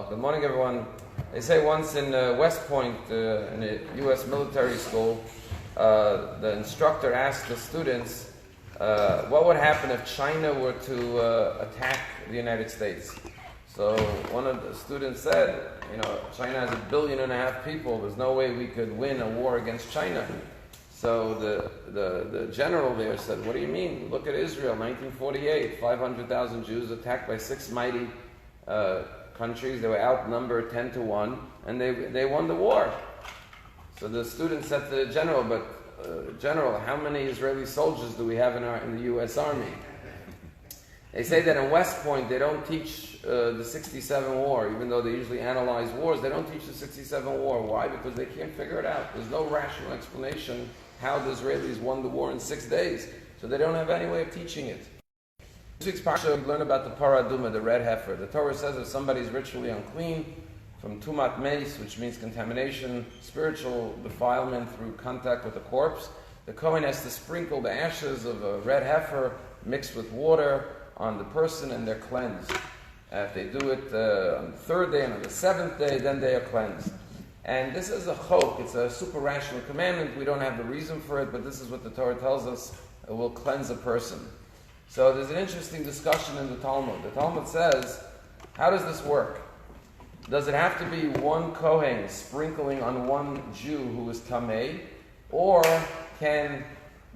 Good morning, everyone. They say once in West Point, in a U.S. military school, the instructor asked the students, what would happen if China were to attack the United States? So one of the students said, China has 1.5 billion people. There's no way we could win a war against China. So the general there said, what do you mean? Look at Israel, 1948, 500,000 Jews attacked by 6 mighty countries. They were outnumbered 10-1, and they won the war. So the student said to the general, but General, how many Israeli soldiers do we have in the U.S. Army? They say that in West Point they don't teach the 67 war, even though they usually analyze wars. They don't teach the 67 war. Why? Because they can't figure it out. There's no rational explanation how the Israelis won the war in 6 days. So they don't have any way of teaching it. This week's parsha, we learn about the paraduma, the red heifer. The Torah says if somebody is ritually unclean from tumat meis, which means contamination, spiritual defilement through contact with a corpse, the Kohen has to sprinkle the ashes of a red heifer mixed with water on the person, and they're cleansed. If they do it on the 3rd day and on the 7th day, then they are cleansed. And this is a chok, it's a super rational commandment. We don't have the reason for it, but this is what the Torah tells us. It will cleanse a person. So there's an interesting discussion in the Talmud. The Talmud says, how does this work? Does it have to be one Kohen sprinkling on one Jew who is Tameh? Or can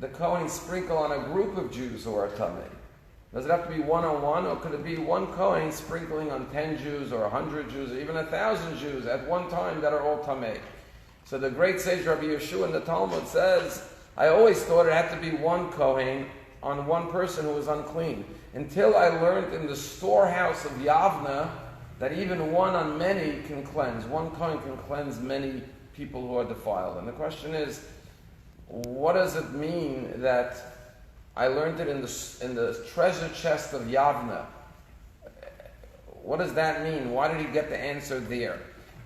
the Kohen sprinkle on a group of Jews who are Tameh? Does it have to be one-on-one, or could it be one Kohen sprinkling on 10 Jews or 100 Jews or even 1,000 Jews at one time that are all Tameh? So the great sage Rabbi Yeshua in the Talmud says, I always thought it had to be one Kohen on one person who was unclean, until I learned in the storehouse of Yavna that even one on many can cleanse. One Kohen can cleanse many people who are defiled. And the question is, what does it mean that I learned it in the treasure chest of Yavna? What does that mean? Why did he get the answer there?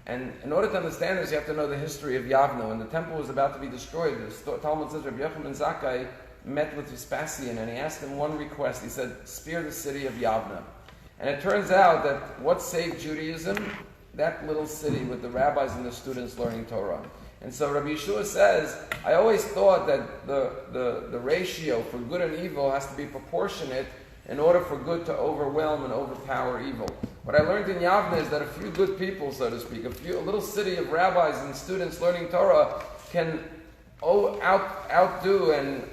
And in order to understand this, you have to know the history of Yavna. When the temple was about to be destroyed, the Talmud says Rabbi Yochanan ben Zakkai met with Vespasian, and he asked him one request. He said, spare the city of Yavna. And it turns out that what saved Judaism? That little city with the rabbis and the students learning Torah. And so Rabbi Yeshua says, I always thought that the ratio for good and evil has to be proportionate in order for good to overwhelm and overpower evil. What I learned in Yavna is that a few good people, so to speak, a little city of rabbis and students learning Torah can outdo and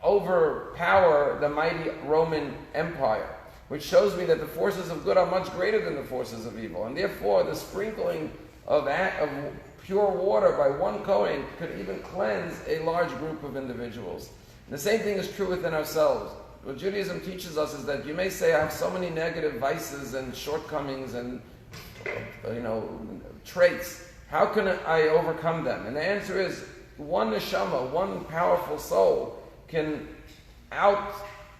overpower the mighty Roman Empire, which shows me that the forces of good are much greater than the forces of evil. And therefore, the sprinkling of pure water by one Kohen could even cleanse a large group of individuals. And the same thing is true within ourselves. What Judaism teaches us is that you may say, I have so many negative vices and shortcomings and traits. How can I overcome them? And the answer is, one neshama, one powerful soul, can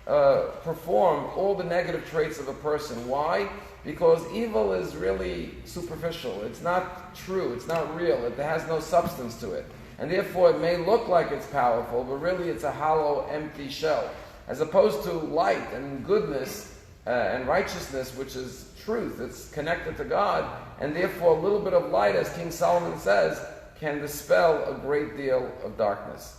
perform all the negative traits of a person. Why? Because evil is really superficial. It's not true. It's not real. It has no substance to it. And therefore it may look like it's powerful, but really it's a hollow, empty shell. As opposed to light and goodness and righteousness, which is truth. It's connected to God. And therefore a little bit of light, as King Solomon says, can dispel a great deal of darkness.